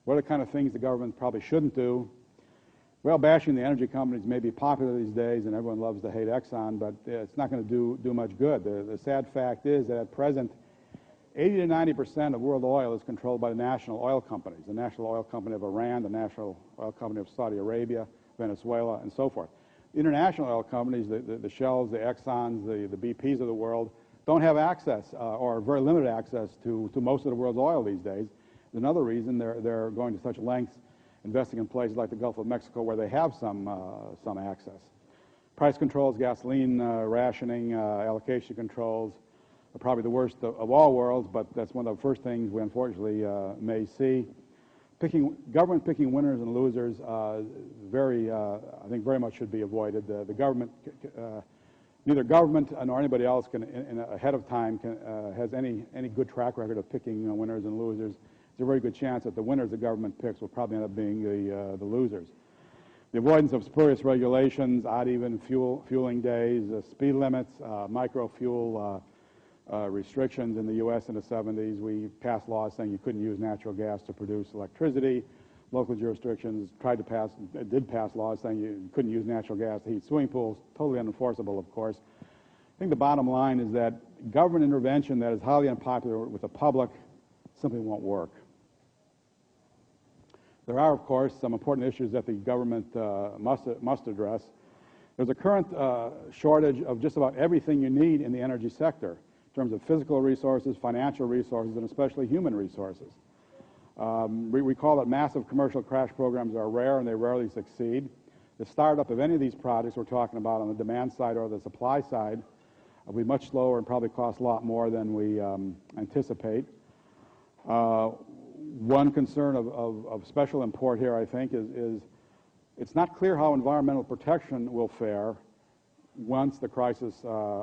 What are the kind of things the government probably shouldn't do? Well, bashing the energy companies may be popular these days, and everyone loves to hate Exxon, but it's not going to do much good. The sad fact is that at present, 80 to 90% of world oil is controlled by the national oil companies, the National Oil Company of Iran, the National Oil Company of Saudi Arabia, Venezuela, and so forth. The international oil companies, the Shells, the Exxons, the BPs of the world, don't have access or very limited access to most of the world's oil these days. Another reason they're going to such lengths investing in places like the Gulf of Mexico where they have some access. Price controls, gasoline rationing, allocation controls are probably the worst of all worlds, but that's one of the first things we unfortunately may see. Government picking winners and losers, I think very much should be avoided. The government, neither government nor anybody else can, ahead of time, has any good track record of picking winners and losers. There's a very good chance that the winners the government picks will probably end up being the losers. The avoidance of spurious regulations, odd even fueling days, speed limits, micro-fuel restrictions in the U.S. in the 70s. We passed laws saying you couldn't use natural gas to produce electricity. Local jurisdictions did pass laws saying you couldn't use natural gas to heat swimming pools. Totally unenforceable, of course. I think the bottom line is that government intervention that is highly unpopular with the public simply won't work. There are, of course, some important issues that the government must address. There's a current shortage of just about everything you need in the energy sector in terms of physical resources, financial resources, and especially human resources. We call it massive commercial crash programs are rare and they rarely succeed. The startup of any of these projects we're talking about on the demand side or the supply side will be much slower and probably cost a lot more than we anticipate. One concern of special import here, I think, is it's not clear how environmental protection will fare once the crisis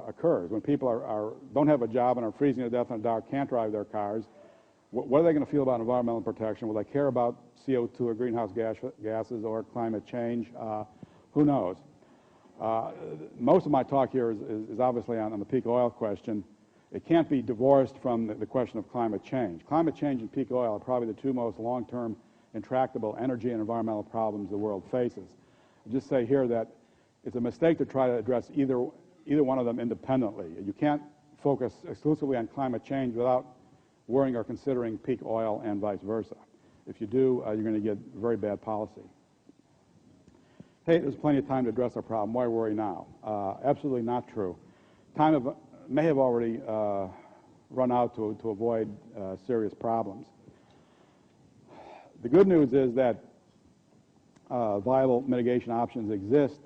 occurs. When people don't have a job and are freezing to death in the dark, can't drive their cars, what are they going to feel about environmental protection? Will they care about CO2 or greenhouse gases or climate change? Who knows? Most of my talk here is obviously on the peak oil question. It can't be divorced from the question of climate change. Climate change and peak oil are probably the two most long-term intractable energy and environmental problems the world faces. I'll just say here that it's a mistake to try to address either one of them independently. You can't focus exclusively on climate change without worrying or considering peak oil and vice versa. If you do, you're going to get very bad policy. Hey, there's plenty of time to address our problem. Why worry now? Absolutely not true. Time may have already run out to avoid serious problems. The good news is that viable mitigation options exist.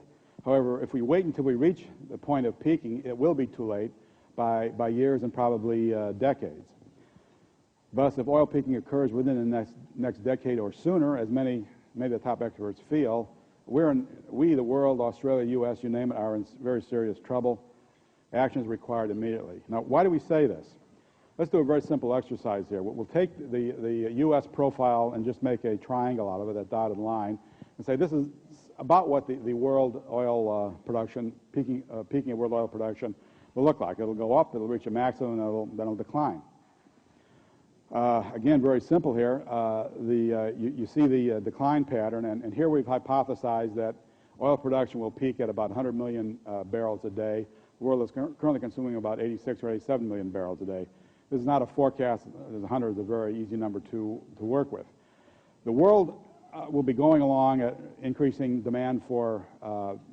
However, if we wait until we reach the point of peaking, it will be too late by years and probably decades. Thus, if oil peaking occurs within the next decade or sooner, as many of the top experts feel, we, the world, Australia, U.S., you name it, are in very serious trouble. Action is required immediately. Now, why do we say this? Let's do a very simple exercise here. We'll take the U.S. profile and just make a triangle out of it, that dotted line, and say this is about what the world oil production, peaking of world oil production will look like. It'll go up, it'll reach a maximum, and then it'll decline. Again, very simple here. You see the decline pattern, and here we've hypothesized that oil production will peak at about 100 million barrels a day. The world is currently consuming about 86 or 87 million barrels a day. This is not a forecast. 100 is a very easy number to work with. The world will be going along at increasing demand for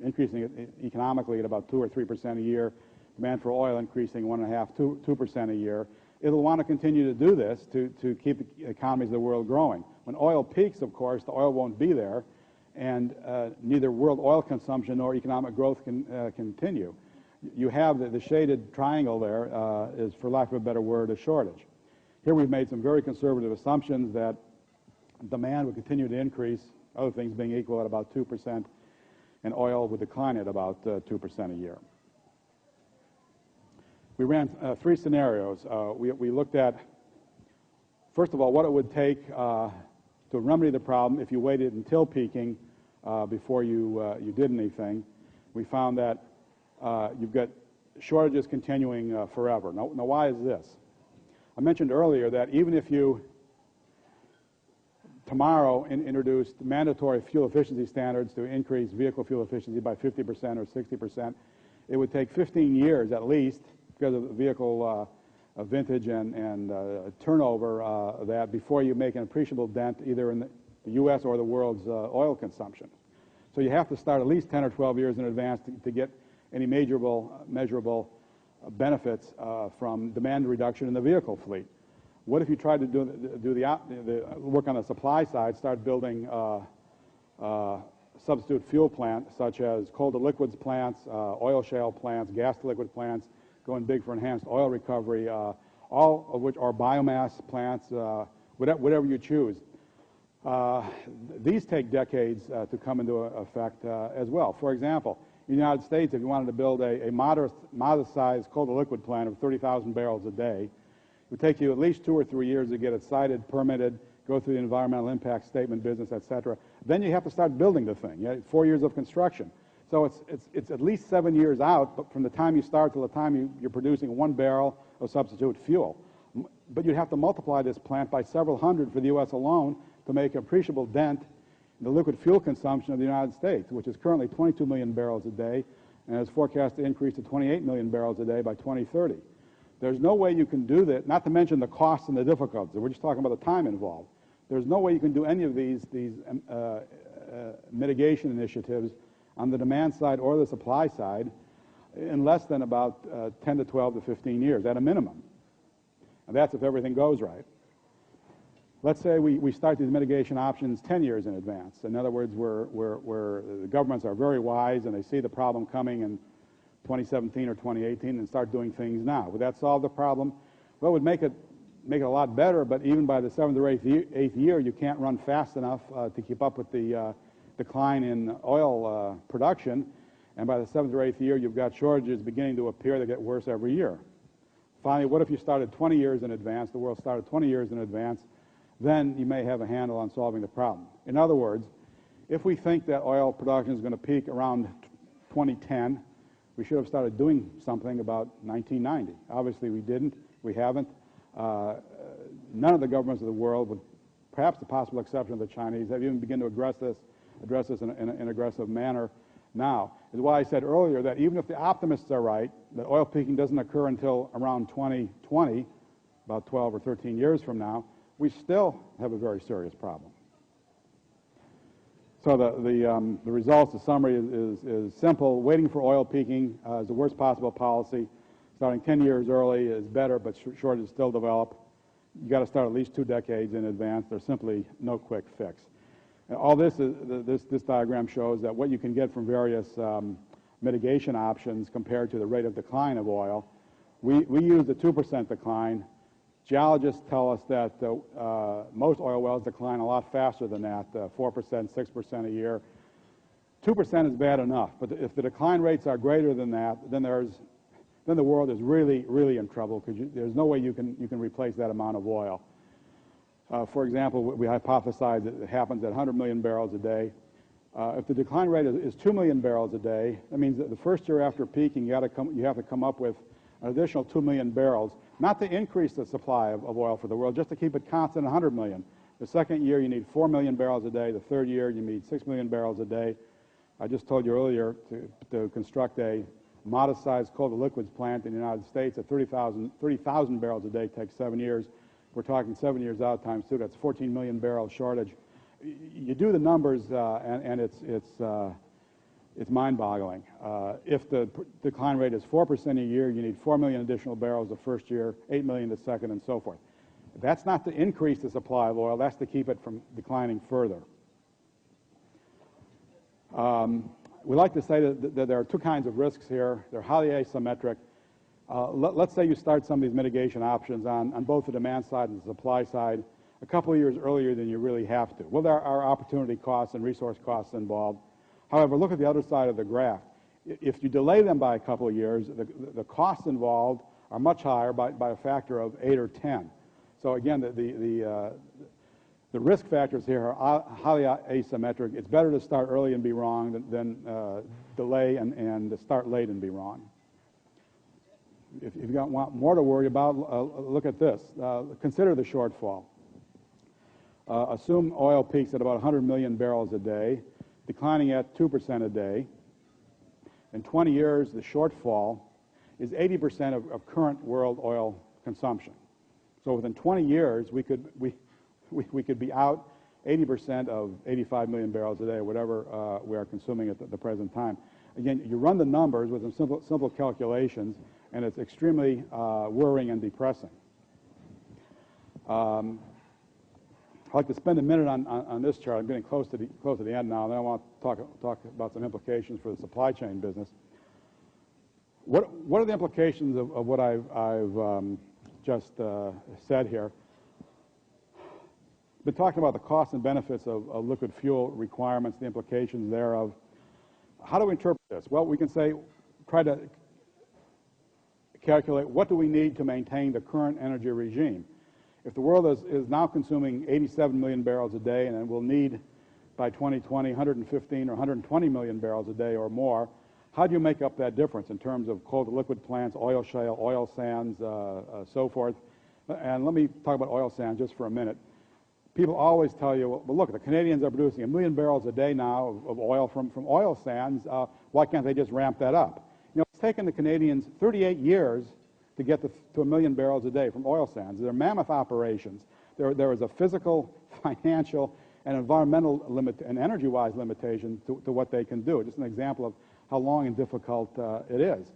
increasing economically at about 2 or 3% a year. Demand for oil increasing 1.5%, 2% a year. It'll want to continue to do this to keep the economies of the world growing. When oil peaks, of course, the oil won't be there, and neither world oil consumption nor economic growth can continue. You have the shaded triangle there is, for lack of a better word, a shortage. Here we've made some very conservative assumptions that demand will continue to increase, other things being equal, at about 2%, and oil would decline at about 2% a year. We ran three scenarios. We looked at, first of all, what it would take to remedy the problem if you waited until peaking before you did anything. We found that you've got shortages continuing forever. Now, why is this? I mentioned earlier that even if you tomorrow introduced mandatory fuel efficiency standards to increase vehicle fuel efficiency by 50% or 60%, it would take 15 years at least, because of the vehicle vintage and turnover, that before you make an appreciable dent either in the U.S. or the world's oil consumption. So you have to start at least 10 or 12 years in advance to get any measurable benefits from demand reduction in the vehicle fleet. What if you tried to do the work on the supply side, start building substitute fuel plants such as coal to liquids plants, oil shale plants, gas to liquid plants, going big for enhanced oil recovery, all of which are biomass plants, whatever you choose. These take decades to come into effect as well. For example, in the United States, if you wanted to build a modest-sized coal to liquid plant of 30,000 barrels a day, it would take you at least 2 or 3 years to get it sited, permitted, go through the environmental impact statement business, et cetera. Then you have to start building the thing. You have 4 years of construction. So it's at least 7 years out, but from the time you start till the time you're producing 1 barrel of substitute fuel. But you'd have to multiply this plant by several hundred for the U.S. alone to make an appreciable dent in the liquid fuel consumption of the United States, which is currently 22 million barrels a day and is forecast to increase to 28 million barrels a day by 2030. There's no way you can do that, not to mention the costs and the difficulties. We're just talking about the time involved. There's no way you can do any of these mitigation initiatives on the demand side or the supply side in less than about 10 to 12 to 15 years at a minimum. And that's if everything goes right. Let's say we start these mitigation options 10 years in advance. In other words, where the governments are very wise and they see the problem coming in 2017 or 2018 and start doing things now. Would that solve the problem? Well, it would make it a lot better, but even by the 7th or 8th year, you can't run fast enough to keep up with the decline in oil production. And by the 7th or 8th year, you've got shortages beginning to appear that get worse every year. Finally, what if you started 20 years in advance, the world started 20 years in advance, then you may have a handle on solving the problem. In other words, if we think that oil production is going to peak around 2010, we should have started doing something about 1990. Obviously, we didn't. We haven't. None of the governments of the world, with perhaps the possible exception of the Chinese, have even begun to address this in an aggressive manner now. Is why I said earlier that even if the optimists are right, that oil peaking doesn't occur until around 2020, about 12 or 13 years from now, we still have a very serious problem. So the results, the summary is simple. Waiting for oil peaking is the worst possible policy. Starting 10 years early is better, but shortages still develop. You've got to start at least 2 decades in advance. There's simply no quick fix. And all this diagram shows that what you can get from various mitigation options compared to the rate of decline of oil. We use the 2% decline. Geologists tell us that most oil wells decline a lot faster than that, 4%, 6% a year. 2% is bad enough, but if the decline rates are greater than that, then the world is really, really in trouble because there's no way you can replace that amount of oil. For example, we hypothesize that it happens at 100 million barrels a day. If the decline rate is 2 million barrels a day, that means that the first year after peaking, you have to come up with an additional 2 million barrels, not to increase the supply of oil for the world, just to keep it constant at 100 million. The second year, you need 4 million barrels a day. The third year, you need 6 million barrels a day. I just told you earlier to construct a modest-sized coal to liquids plant in the United States at 30,000 barrels a day takes 7 years. We're talking 7 years out times 2. That's 14 million barrel shortage. You do the numbers, and it's mind-boggling. If the decline rate is 4% a year, you need 4 million additional barrels the first year, 8 million the second, and so forth. That's not to increase the supply of oil. That's to keep it from declining further. We like to say that there are 2 kinds of risks here. They're highly asymmetric. Let's say you start some of these mitigation options on both the demand side and the supply side a couple of years earlier than you really have to. Well, there are opportunity costs and resource costs involved. However, look at the other side of the graph. If you delay them by a couple of years, the costs involved are much higher by a factor of 8 or 10. So again, the risk factors here are highly asymmetric. It's better to start early and be wrong than delay and start late and be wrong. If you want more to worry about, look at this. Consider the shortfall. Assume oil peaks at about 100 million barrels a day, declining at 2% a day. In 20 years, the shortfall is 80% of current world oil consumption. So within 20 years, we could be out 80% of 85 million barrels a day, whatever we are consuming at the present time. Again, you run the numbers with some simple calculations, and it's extremely worrying and depressing. I'd like to spend a minute on this chart. I'm getting close to the end now, and then I want to talk about some implications for the supply chain business. What are the implications of what I've just said here? Been talking about the costs and benefits of liquid fuel requirements, the implications thereof. How do we interpret this? Well, we can try to calculate what do we need to maintain the current energy regime. If the world is now consuming 87 million barrels a day and will need by 2020 115 or 120 million barrels a day or more, how do you make up that difference in terms of coal to liquid plants, oil shale, oil sands, so forth? And let me talk about oil sands just for a minute. People always tell you, well, look, the Canadians are producing 1 million barrels a day now of oil from oil sands. Why can't they just ramp that up? You know, it's taken the Canadians 38 years to get to 1 million barrels a day from oil sands. They're mammoth operations. There is a physical, financial, and environmental limit and energy-wise limitation to what they can do. Just an example of how long and difficult it is.